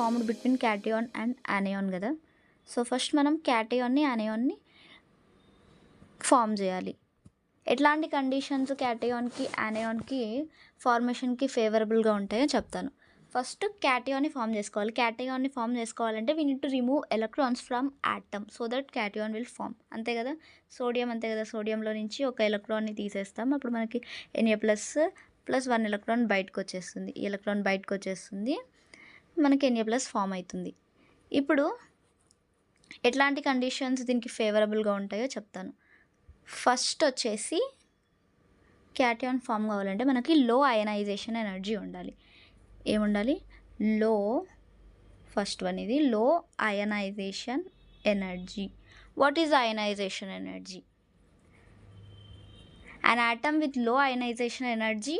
Formed between cation and anion కదా. So first మనం క్యాటయాన్ని యానయాన్ని form చేయాలి. ఎట్లాంటి కండిషన్స్ క్యాటయాన్కి యానయాన్కి ఫార్మేషన్కి ఫేవరబుల్గా ఉంటాయో చెప్తాను. ఫస్ట్ క్యాటయాన్ని ఫామ్ చేసుకోవాలి. క్యాటయాన్ని ఫామ్ చేసుకోవాలంటే we need to remove electrons from atom so that cation will form. అంతే కదా. సోడియం అంతే కదా, సోడియంలో నుంచి ఒక ఎలక్ట్రాన్ని తీసేస్తాం, అప్పుడు మనకి Na++1 ఎలక్ట్రాన్ బయటకు వచ్చేస్తుంది. ఈ ఎలక్ట్రాన్ బయటకు వచ్చేస్తుంది, మనకి Na+ ఫామ్ అవుతుంది. ఇప్పుడు ఎట్లాంటి కండిషన్స్ దీనికి ఫేవరబుల్గా ఉంటాయో చెప్తాను. ఫస్ట్ వచ్చేసి క్యాటయాన్ ఫామ్ కావాలంటే మనకి లో అయనైజేషన్ ఎనర్జీ ఉండాలి. ఏముండాలి? ఫస్ట్ వన్ ఇది లో ionization energy. What is ionisation energy? An atom with low ionization energy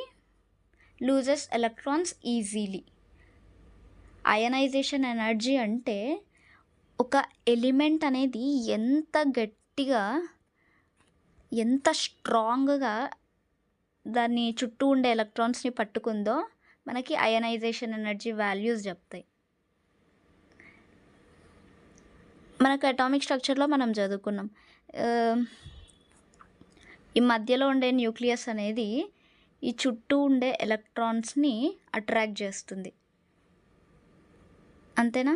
loses electrons easily. Ionisation energy అంటే ఒక ఎలిమెంట్ అనేది ఎంత గట్టిగా, ఎంత స్ట్రాంగ్గా దాన్ని చుట్టూ ఉండే ఎలక్ట్రాన్స్ని పట్టుకుందో మనకి అయనైజేషన్ ఎనర్జీ వాల్యూస్ చెప్తాయి. మనకు అటామిక్ స్ట్రక్చర్లో మనం చదువుకున్నాం, ఈ మధ్యలో ఉండే న్యూక్లియస్ అనేది ఈ చుట్టూ ఉండే ఎలక్ట్రాన్స్ని అట్రాక్ట్ చేస్తుంది. అంతేనా?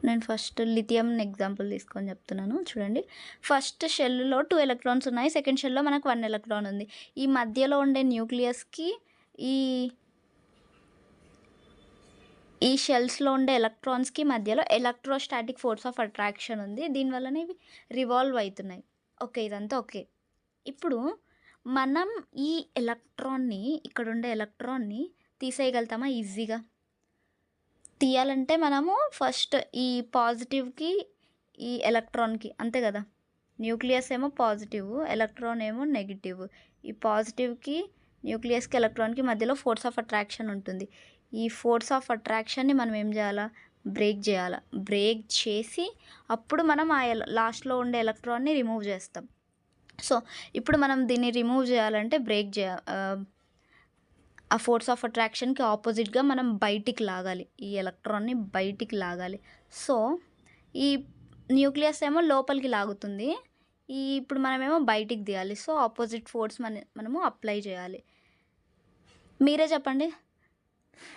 నేను ఫస్ట్ లిథియం ఎగ్జాంపుల్ తీసుకొని చెప్తున్నాను చూడండి. ఫస్ట్ షెల్లో 2 ఎలక్ట్రాన్స్ ఉన్నాయి, సెకండ్ షెల్లో మనకు 1 ఎలక్ట్రాన్ ఉంది. ఈ మధ్యలో ఉండే న్యూక్లియస్కి ఈ షెల్స్లో ఉండే ఎలక్ట్రాన్స్కి మధ్యలో ఎలక్ట్రోస్టాటిక్ ఫోర్స్ ఆఫ్ అట్రాక్షన్ ఉంది, దీనివల్లనే ఇవి రివాల్వ్ అవుతున్నాయి. ఓకే, ఇదంతా ఓకే. ఇప్పుడు మనం ఈ ఎలక్ట్రాన్ని, ఇక్కడ ఉండే ఎలక్ట్రాన్ని తీసేయగలుగుతామా ఈజీగా? తీయాలంటే మనము ఫస్ట్ ఈ పాజిటివ్కి ఈ ఎలక్ట్రాన్కి, అంతే కదా, న్యూక్లియస్ ఏమో పాజిటివ్, ఎలక్ట్రాన్ ఏమో నెగిటివ్. ఈ పాజిటివ్కి న్యూక్లియస్కి ఎలక్ట్రాన్కి మధ్యలో ఫోర్స్ ఆఫ్ అట్రాక్షన్ ఉంటుంది. ఈ ఫోర్స్ ఆఫ్ అట్రాక్షన్ని మనం ఏం చేయాలా? బ్రేక్ చేయాలి. బ్రేక్ చేసి అప్పుడు మనం ఆ లాస్ట్లో ఉండే ఎలక్ట్రాన్ని రిమూవ్ చేస్తాం. సో ఇప్పుడు మనం దీన్ని రిమూవ్ చేయాలంటే బ్రేక్ ఆ ఫోర్స్ ఆఫ్ అట్రాక్షన్కి ఆపోజిట్గా మనం బయటికి లాగాలి, ఈ ఎలక్ట్రాన్ని బయటికి లాగాలి. సో ఈ న్యూక్లియస్ ఏమో లోపలికి లాగుతుంది, ఇప్పుడు మనమేమో బయటికి తీయాలి. సో ఆపోజిట్ ఫోర్స్ మనము అప్లై చేయాలి. మీరే చెప్పండి,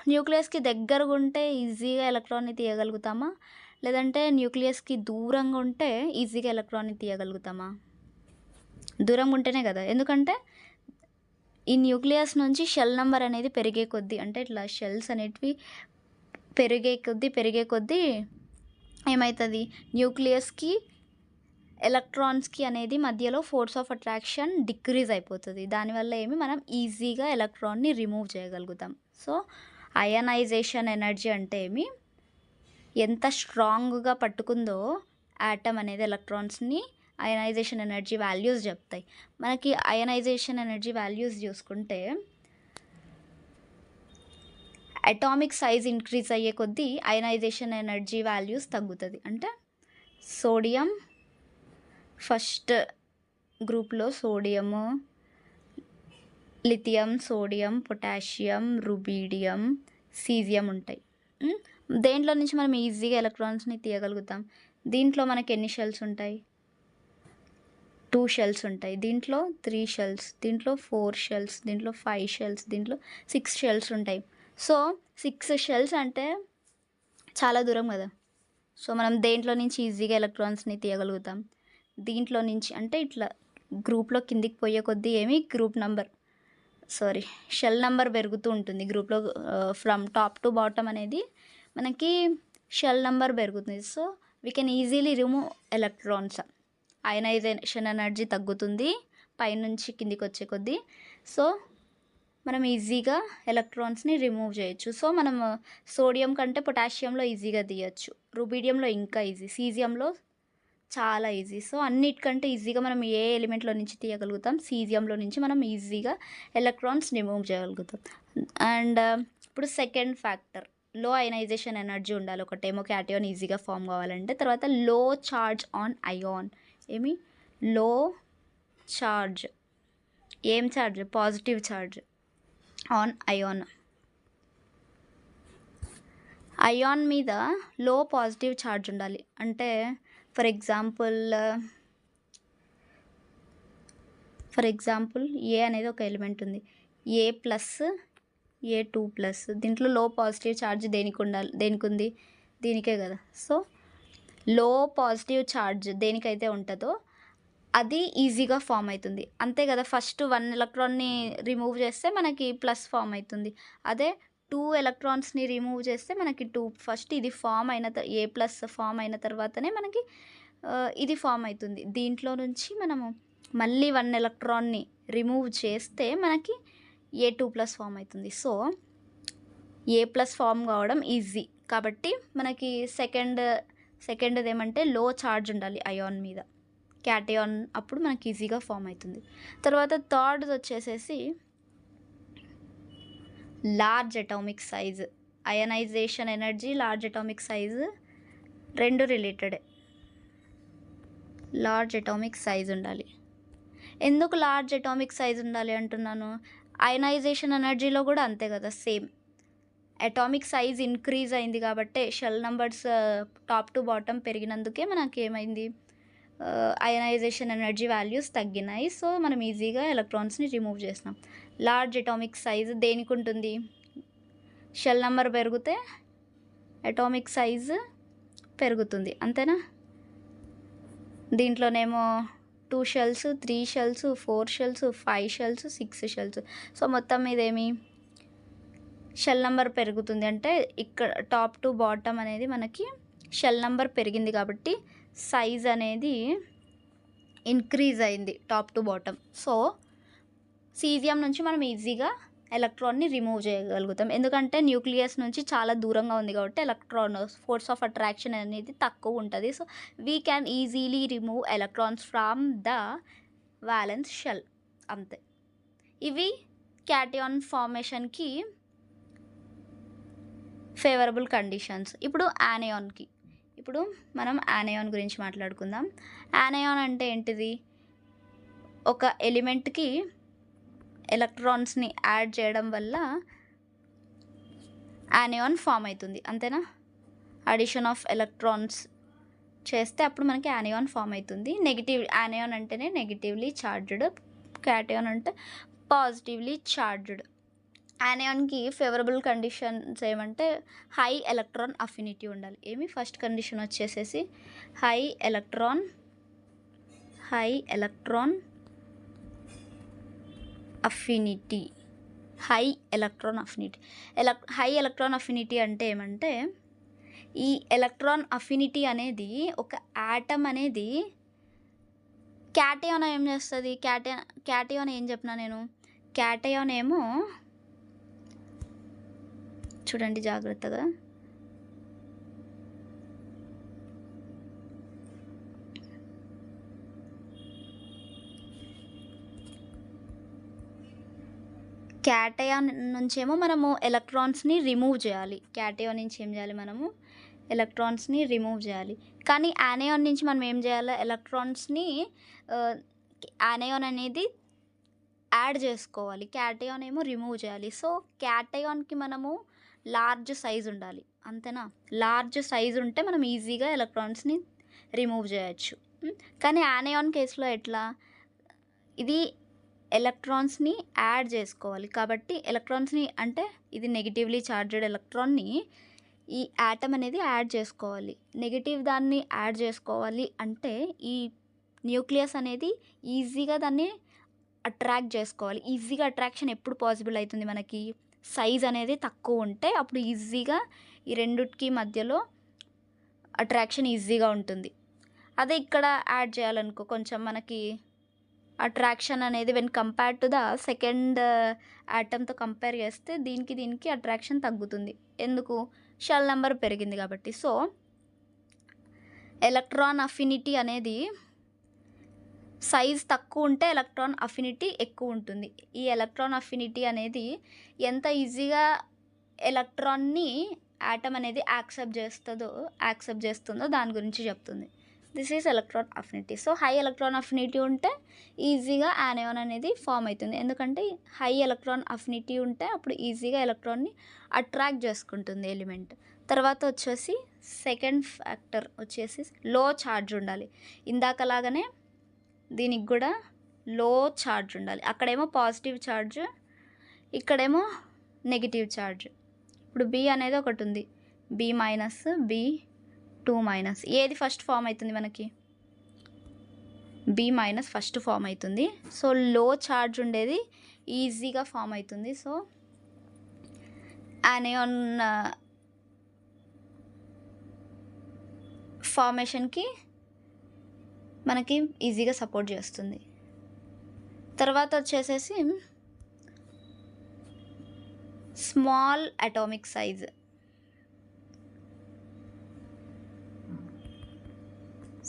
న్యూక్లియస్కి దగ్గరగా ఉంటే ఈజీగా ఎలక్ట్రాన్ని తీయగలుగుతామా, లేదంటే న్యూక్లియస్కి దూరంగా ఉంటే ఈజీగా ఎలక్ట్రాన్ని తీయగలుగుతామా? దూరంగా ఉంటేనే కదా, ఎందుకంటే ఈ న్యూక్లియస్ నుంచి షెల్ నెంబర్ అనేది పెరిగే కొద్దీ, అంటే ఇట్లా షెల్స్ అనేటివి పెరిగే కొద్దీ ఏమవుతుంది, న్యూక్లియస్కి ఎలక్ట్రాన్స్కి అనేది మధ్యలో ఫోర్స్ ఆఫ్ అట్రాక్షన్ డిక్రీజ్ అయిపోతుంది. దానివల్ల మనం ఈజీగా ఎలక్ట్రాన్ని రిమూవ్ చేయగలుగుతాం. సో అయనైజేషన్ ఎనర్జీ అంటే ఎంత స్ట్రాంగ్గా పట్టుకుందో యాటమ్ అనేది ఎలక్ట్రాన్స్ని, అయనైజేషన్ ఎనర్జీ వాల్యూస్ చెప్తాయి. మనకి అయనైజేషన్ ఎనర్జీ వాల్యూస్ చూసుకుంటే అటామిక్ సైజ్ ఇంక్రీజ్ అయ్యే కొద్దీ అయనైజేషన్ ఎనర్జీ వాల్యూస్ తగ్గుతుంది. అంటే సోడియం ఫస్ట్ గ్రూప్లో sodium, lithium, sodium, potassium, rubidium, caesium ఉంటాయి. దేంట్లో నుంచి మనం ఈజీగా ఎలక్ట్రాన్స్ని తీయగలుగుతాం? దీంట్లో మనకి ఎన్ని షెల్స్ ఉంటాయి? 2 షెల్స్ ఉంటాయి. దీంట్లో 3 షెల్స్, దీంట్లో 4 షెల్స్, దీంట్లో 5 షెల్స్, దీంట్లో 6 షెల్స్ ఉంటాయి. సో 6 షెల్స్ అంటే చాలా దూరం కదా. సో మనం దేంట్లో నుంచి ఈజీగా ఎలక్ట్రాన్స్ని తీయగలుగుతాం? దీంట్లో నుంచి. అంటే ఇట్లా గ్రూప్లో కిందికి పోయే కొద్దీ షెల్ నెంబర్ పెరుగుతూ ఉంటుంది గ్రూప్లో. ఫ్రమ్ టాప్ టు బాటమ్ అనేది మనకి షెల్ నెంబర్ పెరుగుతుంది. So we can easily remove electrons. Ionisation energy తగ్గుతుంది పైనుంచి కిందికి వచ్చే కొద్దీ. సో మనం ఈజీగా ఎలక్ట్రాన్స్ని రిమూవ్ చేయొచ్చు. సో మనం సోడియం కంటే పొటాషియంలో ఈజీగా తీయచ్చు, రుబీడియంలో ఇంకా ఈజీ, సీజియంలో చాలా ఈజీ. సో అన్నిటికంటే ఈజీగా మనం ఏ ఎలిమెంట్లో నుంచి తీయగలుగుతాం? సీజియంలో నుంచి మనం ఈజీగా ఎలక్ట్రాన్స్ రిమూవ్ చేయగలుగుతాం. అండ్ ఇప్పుడు second factor, low ionization energy ఉండాలి. ఒకటేమో క్యాటయాన్ ఈజీగా ఫామ్ కావాలంటే, తర్వాత low charge on ion. Low charge, ఏం charge? Positive charge. On ion. Ion మీద లో పాజిటివ్ ఛార్జ్ ఉండాలి. అంటే ఫర్ ఎగ్జాంపుల్ ఏ అనేది ఒక ఎలిమెంట్ ఉంది, A+A2+. దీంట్లో లో పాజిటివ్ ఛార్జ్ దేనికి ఉంది? దీనికే కదా. సో లో పాజిటివ్ ఛార్జ్ దేనికైతే ఉంటుందో అది ఈజీగా ఫామ్ అవుతుంది, అంతే కదా. ఫస్ట్ 1 ఎలక్ట్రాన్ని రిమూవ్ చేస్తే మనకి ప్లస్ ఫామ్ అవుతుంది. అదే 2 ఎలక్ట్రాన్స్ని రిమూవ్ చేస్తే మనకి 2. ఫస్ట్ ఇది ఫామ్ అయిన A+ ఫామ్ అయిన తర్వాతనే మనకి ఇది ఫామ్ అవుతుంది. దీంట్లో నుంచి మనము మళ్ళీ 1 ఎలక్ట్రాన్ని రిమూవ్ చేస్తే మనకి A2+ ఫామ్ అవుతుంది. సో A+ ఫామ్ కావడం ఈజీ కాబట్టి మనకి సెకండ్ది ఏమంటే లో ఛార్జ్ ఉండాలి అయాన్ మీద, క్యాటయాన్. అప్పుడు మనకి ఈజీగా ఫామ్ అవుతుంది. తర్వాత థర్డ్ది వచ్చేసేసి large atomic size. Ionisation energy, large atomic size రెండు రిలేటెడే. లార్జ్ అటామిక్ సైజ్ ఉండాలి. ఎందుకు లార్జ్ అటామిక్ సైజ్ ఉండాలి అంటున్నాను? అయనైజేషన్ ఎనర్జీలో కూడా అంతే కదా, సేమ్. అటామిక్ సైజ్ ఇంక్రీజ్ అయింది కాబట్టి shell numbers top to bottom పెరిగినందుకే మనకి ఏమైంది, అయనైజేషన్ ఎనర్జీ వాల్యూస్ తగ్గినాయి. సో మనం ఈజీగా ఎలక్ట్రాన్స్ని రిమూవ్ చేసినాం. లార్జ్ అటామిక్ సైజ్ దేనికి ఉంటుంది? షెల్ నెంబర్ పెరిగితే అటామిక్ సైజ్ పెరుగుతుంది, అంతేనా. దీంట్లోనేమో 2 shells, 3 shells, 4 shells, 5 shells, 6 shells. So మొత్తం ఇదేమి షెల్ నెంబర్ పెరుగుతుంది. అంటే ఇక్కడ టాప్ టు బాటమ్ అనేది మనకి షెల్ నెంబర్ పెరిగింది కాబట్టి సైజ్ అనేది ఇంక్రీజ్ అయింది top to bottom. So caesium నుంచి మనం ఈజీగా ఎలక్ట్రాన్ని రిమూవ్ చేయగలుగుతాం, ఎందుకంటే న్యూక్లియస్ నుంచి చాలా దూరంగా ఉంది కాబట్టి ఎలక్ట్రాన్ ఫోర్స్ ఆఫ్ అట్రాక్షన్ అనేది తక్కువ ఉంటుంది. So we can easily remove electrons from the valence shell, అంతే. ఇవి క్యాటయాన్ ఫార్మేషన్కి ఫేవరబుల్ కండిషన్స్. ఇప్పుడు మనం యానయాన్ గురించి మాట్లాడుకుందాం. యానయాన్ అంటే ఏంటిది? ఒక ఎలిమెంట్కి ఎలక్ట్రాన్స్ని యాడ్ చేయడం వల్ల యానయాన్ ఫామ్ అవుతుంది, అంతేనా. అడిషన్ ఆఫ్ ఎలక్ట్రాన్స్ చేస్తే అప్పుడు మనకి యానయాన్ ఫామ్ అవుతుంది. యానయాన్ అంటేనే నెగిటివ్లీ ఛార్జ్డ్, క్యాటయాన్ అంటే పాజిటివ్లీ ఛార్జ్డ్. యానయాన్కి ఫేవరబుల్ కండిషన్స్ ఏమంటే హై ఎలక్ట్రాన్ అఫినిటీ ఉండాలి. ఫస్ట్ కండిషన్ వచ్చేసేసి high electron affinity. High electron affinity అంటే ఏమంటే ఈ ఎలక్ట్రాన్ అఫినిటీ అనేది ఒక యాటమ్ అనేది క్యాటయాన్ ఏం చేస్తుంది? క్యాటయాన్ ఏం చెప్పినా నేను? క్యాటయాన్ ఏమో చూడండి జాగ్రత్తగా. క్యాటయాన్ నుంచేమో మనము ఎలక్ట్రాన్స్ని రిమూవ్ చేయాలి. క్యాటయాన్ నుంచి ఏం చేయాలి? మనము ఎలక్ట్రాన్స్ని రిమూవ్ చేయాలి. కానీ యానయాన్ నుంచి మనం ఏం చేయాలి? ఎలక్ట్రాన్స్ని యానయాన్ అనేది యాడ్ చేసుకోవాలి, క్యాటయాన్ ఏమో రిమూవ్ చేయాలి. సో క్యాటయాన్కి మనము లార్జ్ సైజ్ ఉండాలి, అంతేనా. లార్జ్ సైజ్ ఉంటే మనం ఈజీగా ఎలక్ట్రాన్స్ని రిమూవ్ చేయొచ్చు. కానీ యానయాన్ కేసులో ఎట్లా? ఇది ఎలక్ట్రాన్స్ని యాడ్ చేసుకోవాలి కాబట్టి ఎలక్ట్రాన్స్ని అంటే ఇది నెగిటివ్లీ ఛార్జ్డ్ ఎలక్ట్రాన్ని ఈ యాటమ్ అనేది యాడ్ చేసుకోవాలి. నెగిటివ్ దాన్ని యాడ్ చేసుకోవాలి అంటే ఈ న్యూక్లియస్ అనేది ఈజీగా దాన్ని అట్రాక్ట్ చేసుకోవాలి. ఈజీగా అట్రాక్షన్ ఎప్పుడు పాసిబుల్ అవుతుంది? మనకి సైజ్ అనేది తక్కువ ఉంటే అప్పుడు ఈజీగా ఈ రెండిటికి మధ్యలో అట్రాక్షన్ ఈజీగా ఉంటుంది. అదే ఇక్కడ యాడ్ చేయాలనుకో కొంచెం మనకి అట్రాక్షన్ అనేది when compare to the second యాటమ్తో కంపేర్ చేస్తే దీనికి అట్రాక్షన్ తగ్గుతుంది. ఎందుకు? షెల్ నెంబర్ పెరిగింది కాబట్టి. సో ఎలక్ట్రాన్ అఫినిటీ అనేది సైజ్ తక్కువ ఉంటే ఎలక్ట్రాన్ అఫినిటీ ఎక్కువ ఉంటుంది. ఈ ఎలక్ట్రాన్ అఫినిటీ అనేది ఎంత ఈజీగా ఎలక్ట్రాన్ని యాటమ్ అనేది యాక్సెప్ట్ చేస్తుందో దాని గురించి చెప్తుంది. This is electron affinity. So high electron affinity ఉంటే ఈజీగా యానయాన్ అనేది ఫామ్ అవుతుంది. ఎందుకంటే హై ఎలక్ట్రాన్ అఫినిటీ ఉంటే అప్పుడు ఈజీగా ఎలక్ట్రాన్ని అట్రాక్ట్ చేసుకుంటుంది ఎలిమెంట్. తర్వాత వచ్చేసి సెకండ్ ఫ్యాక్టర్ వచ్చేసి లో ఛార్జ్ ఉండాలి. ఇందాకలాగానే దీనికి కూడా లో ఛార్జ్ ఉండాలి. అక్కడేమో పాజిటివ్ ఛార్జ్, ఇక్కడేమో నెగిటివ్ ఛార్జ్. ఇప్పుడు బి అనేది ఒకటి ఉంది, బి మైనస్, బి 2 మైనస్. ఏది ఫస్ట్ ఫామ్ అవుతుంది మనకి? బి మైనస్ ఫస్ట్ ఫామ్ అవుతుంది. సో లో ఛార్జ్ ఉండేది ఈజీగా ఫామ్ అవుతుంది. సో యానయాన్ ఫార్మేషన్కి మనకి ఈజీగా సపోర్ట్ చేస్తుంది. తర్వాత వచ్చేసేసి small atomic size.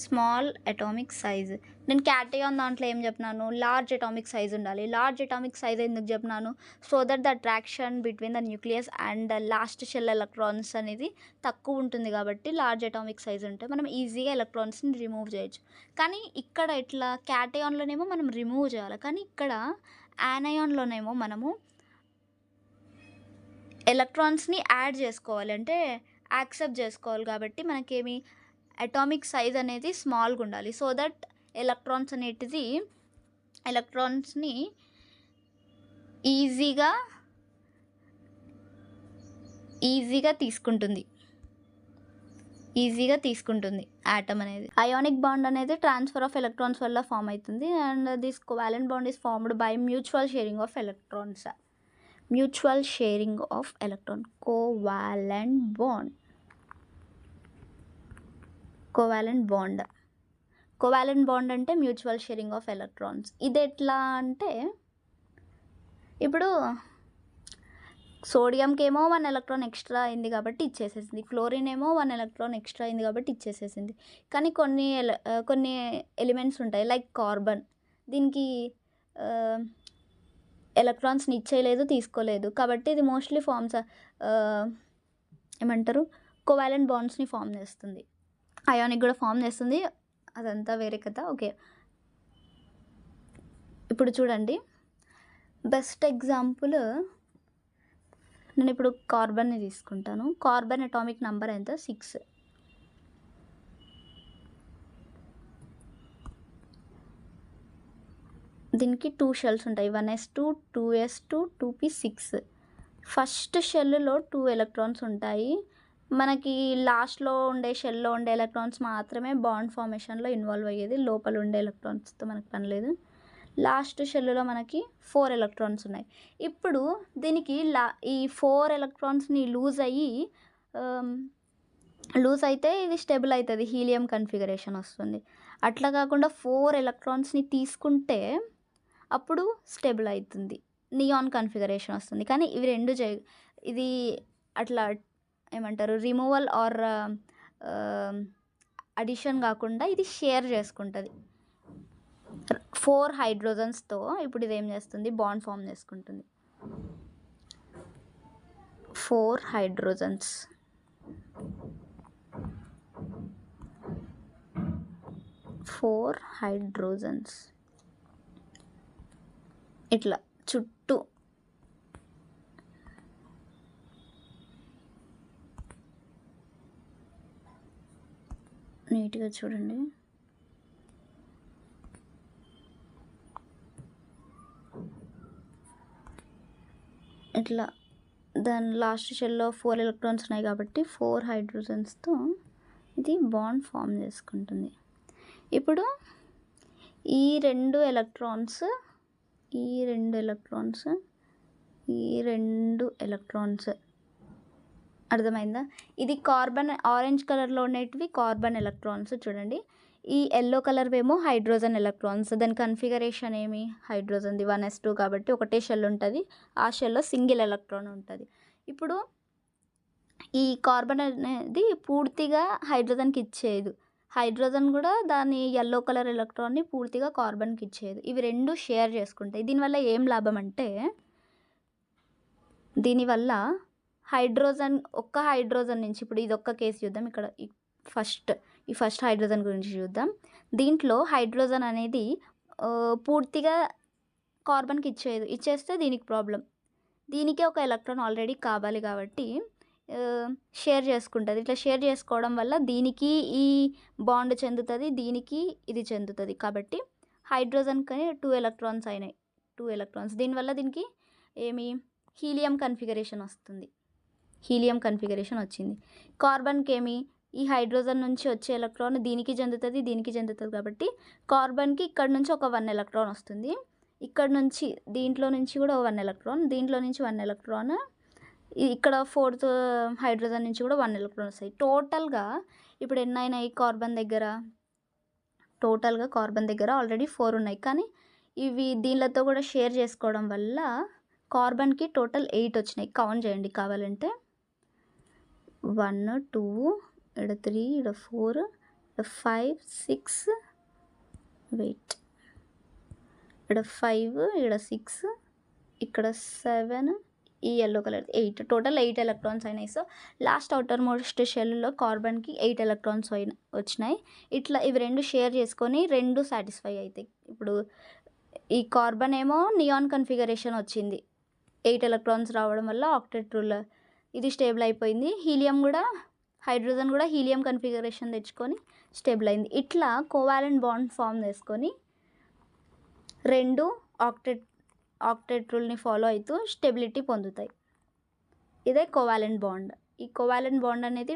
Small atomic size నేను క్యాటయాన్ దాంట్లో ఏం చెప్పినాను? లార్జ్ అటామిక్ సైజ్ ఉండాలి. లార్జ్ అటామిక్ సైజ్ ఎందుకు చెప్పినాను? So that the attraction between the nucleus and last shell electrons అనేది తక్కువ ఉంటుంది. కాబట్టి లార్జ్ అటామిక్ సైజ్ ఉంటే మనం ఈజీగా ఎలక్ట్రాన్స్ని రిమూవ్ చేయొచ్చు. కానీ ఇక్కడ ఇట్లా క్యాటయాన్లోనేమో మనం రిమూవ్ చేయాలి, కానీ ఇక్కడ యానయాన్లోనేమో మనము ఎలక్ట్రాన్స్ని యాడ్ చేసుకోవాలి, అంటే యాక్సెప్ట్ చేసుకోవాలి. కాబట్టి మనకేమి అటామిక్ సైజ్ అనేది స్మాల్గా ఉండాలి. సో దట్ ఎలక్ట్రాన్స్ అనేటిది ఎలక్ట్రాన్స్ని ఈజీగా తీసుకుంటుంది ఆటమ్ అనేది. అయానిక్ బాండ్ అనేది ట్రాన్స్ఫర్ ఆఫ్ ఎలక్ట్రాన్స్ వల్ల ఫామ్ అవుతుంది. And this covalent bond is formed by mutual sharing of electrons. Mutual sharing of electron, covalent bond. Covalent bond అంటే మ్యూచువల్ షేరింగ్ ఆఫ్ ఎలక్ట్రాన్స్. ఇది ఎట్లా అంటే ఇప్పుడు సోడియంకి ఏమో 1 ఎలక్ట్రాన్ ఎక్స్ట్రా అయింది కాబట్టి ఇచ్చేసేసింది, క్లోరిన్ ఏమో 1 ఎలక్ట్రాన్ ఎక్స్ట్రా అయింది కాబట్టి ఇచ్చేసేసింది. కానీ కొన్ని ఎలిమెంట్స్ ఉంటాయి లైక్ కార్బన్, దీనికి ఎలక్ట్రాన్స్ని ఇచ్చేయలేదు, తీసుకోలేదు. కాబట్టి ఇది మోస్ట్లీ ఏమంటారు, కోవాలెంట్ బాండ్స్ని ఫామ్ చేస్తుంది. అయానిక్ కూడా ఫామ్ చేస్తుంది, అదంతా వేరే కథ. ఓకే, ఇప్పుడు చూడండి బెస్ట్ ఎగ్జాంపుల్ నేను ఇప్పుడు కార్బన్ని తీసుకుంటాను. కార్బన్ అటామిక్ నెంబర్ ఎంత? 6. దీనికి 2 షెల్స్ ఉంటాయి, 1s2, 2s2, 2p6. First షెల్లో 2 electrons ఉంటాయి. మనకి లాస్ట్లో ఉండే షెల్లో ఉండే ఎలక్ట్రాన్స్ మాత్రమే బాండ్ ఫార్మేషన్లో ఇన్వాల్వ్ అయ్యేది, లోపల ఉండే ఎలక్ట్రాన్స్తో మనకు పని లేదు. లాస్ట్ షెల్లో మనకి 4 ఎలక్ట్రాన్స్ ఉన్నాయి. ఇప్పుడు దీనికి ఈ 4 ఎలక్ట్రాన్స్ని లూజ్ అయితే ఇది స్టేబుల్ అవుతుంది, హీలియం కన్ఫిగరేషన్ వస్తుంది. అట్లా కాకుండా 4 ఎలక్ట్రాన్స్ని తీసుకుంటే అప్పుడు స్టేబుల్ అవుతుంది, నియాన్ కన్ఫిగరేషన్ వస్తుంది. కానీ ఇవి రెండు ఇది అట్లా ఏమంటారు, రిమూవల్ ఆర్ అడిషన్ కాకుండా ఇది షేర్ చేసుకుంటుంది 4 హైడ్రోజన్స్తో. ఇప్పుడు ఇది ఏం చేస్తుంది, బాండ్ ఫామ్ చేసుకుంటుంది. 4 హైడ్రోజన్స్, ఇట్లా చుట్టూ నీట్గా చూడండి. ఇట్లా దాని లాస్ట్ షెల్లో 4 ఎలక్ట్రాన్స్ ఉన్నాయి కాబట్టి 4 హైడ్రోజన్స్తో ఇది బాండ్ ఫామ్ చేసుకుంటుంది. ఇప్పుడు ఈ రెండు ఎలక్ట్రాన్స్ అర్థమైందా? ఇది కార్బన్, ఆరెంజ్ కలర్లో ఉండేటివి కార్బన్ ఎలక్ట్రాన్స్ చూడండి. ఈ ఎల్లో కలర్ ఏమో హైడ్రోజన్ ఎలక్ట్రాన్స్. దాని కన్ఫిగరేషన్ ఏమి, హైడ్రోజన్ది 1s2 కాబట్టి ఒకటే షెల్ ఉంటుంది, ఆ షెల్లో సింగిల్ ఎలక్ట్రాన్ ఉంటుంది. ఇప్పుడు ఈ కార్బన్ అనేది పూర్తిగా హైడ్రోజన్కి ఇచ్చేది, హైడ్రోజన్ కూడా దాని ఎల్లో కలర్ ఎలక్ట్రాన్ని పూర్తిగా కార్బన్కి ఇచ్చేది. ఇవి రెండు షేర్ చేసుకుంటాయి. దీనివల్ల ఏం లాభం అంటే, దీనివల్ల ఒక్క హైడ్రోజన్ నుంచి, ఇప్పుడు ఇది ఒక్క కేసు చూద్దాం. ఇక్కడ ఫస్ట్ ఈ ఫస్ట్ హైడ్రోజన్ గురించి చూద్దాం. దీంట్లో హైడ్రోజన్ అనేది పూర్తిగా కార్బన్కి ఇచ్చేస్తే దీనికి ప్రాబ్లం. దీనికే ఒక ఎలక్ట్రాన్ ఆల్రెడీ కావాలి కాబట్టి షేర్ చేసుకుంటుంది. ఇట్లా షేర్ చేసుకోవడం వల్ల దీనికి ఈ బాండ్ చెందుతుంది, దీనికి ఇది చెందుతుంది. కాబట్టి హైడ్రోజన్కి 2 ఎలక్ట్రాన్స్ అయినాయి, 2 ఎలక్ట్రాన్స్. దీనివల్ల దీనికి హీలియం కన్ఫిగరేషన్ వస్తుంది, హీలియం కన్ఫిగరేషన్ వచ్చింది. కార్బన్కి ఈ హైడ్రోజన్ నుంచి వచ్చే ఎలక్ట్రాన్ దీనికి చెందుతుంది, దీనికి చెందుతుంది. కాబట్టి కార్బన్కి ఇక్కడ నుంచి ఒక 1 ఎలక్ట్రాన్ వస్తుంది, ఇక్కడ నుంచి దీంట్లో నుంచి కూడా 1 ఎలక్ట్రాన్, దీంట్లో నుంచి 1 ఎలక్ట్రాన్, ఇక్కడ 4th హైడ్రోజన్ నుంచి కూడా 1 ఎలక్ట్రాన్ వస్తాయి. టోటల్గా ఇప్పుడు ఎన్ని అయినాయి కార్బన్ దగ్గర? టోటల్గా కార్బన్ దగ్గర ఆల్రెడీ 4 ఉన్నాయి, కానీ ఇవి దీనిలతో కూడా షేర్ చేసుకోవడం వల్ల కార్బన్కి టోటల్ 8 వచ్చినాయి. కౌంట్ చేయండి కావాలంటే. 1 2 ఇక్కడ 3 ఇక్కడ 4 ఇక్కడ 5 6 వెయిట్ ఇక్కడ 5 ఇక్కడ 6 ఇక్కడ 7 ఈ ఎల్లో కలర్ 8, టోటల్ 8 ఎలక్ట్రాన్స్ అయినాయి. సో లాస్ట్ అవుటర్ మోస్ట్ షెల్లో కార్బన్కి 8 ఎలక్ట్రాన్స్ వచ్చినాయి. ఇట్లా ఇవి రెండు షేర్ చేసుకొని రెండు సాటిస్ఫై అవుతాయి. ఇప్పుడు ఈ కార్బన్ ఏమో నియాన్ కన్ఫిగరేషన్ వచ్చింది, 8 ఎలక్ట్రాన్స్ రావడం వల్ల ఆక్టెట్ రూల్ ఇది స్టేబుల్ అయిపోయింది. హీలియం కూడా, హైడ్రోజన్ కూడా హీలియం కన్ఫిగరేషన్ తెచ్చుకొని స్టేబుల్ అయింది. ఇట్లా కోవాలెంట్ బాండ్ ఫామ్ చేసుకొని రెండు ఆక్టెట్ రూల్ని ఫాలో అవుతూ స్టెబిలిటీ పొందుతాయి. ఇదే కోవాలెంట్ బాండ్. ఈ కోవాలెంట్ బాండ్ అనేది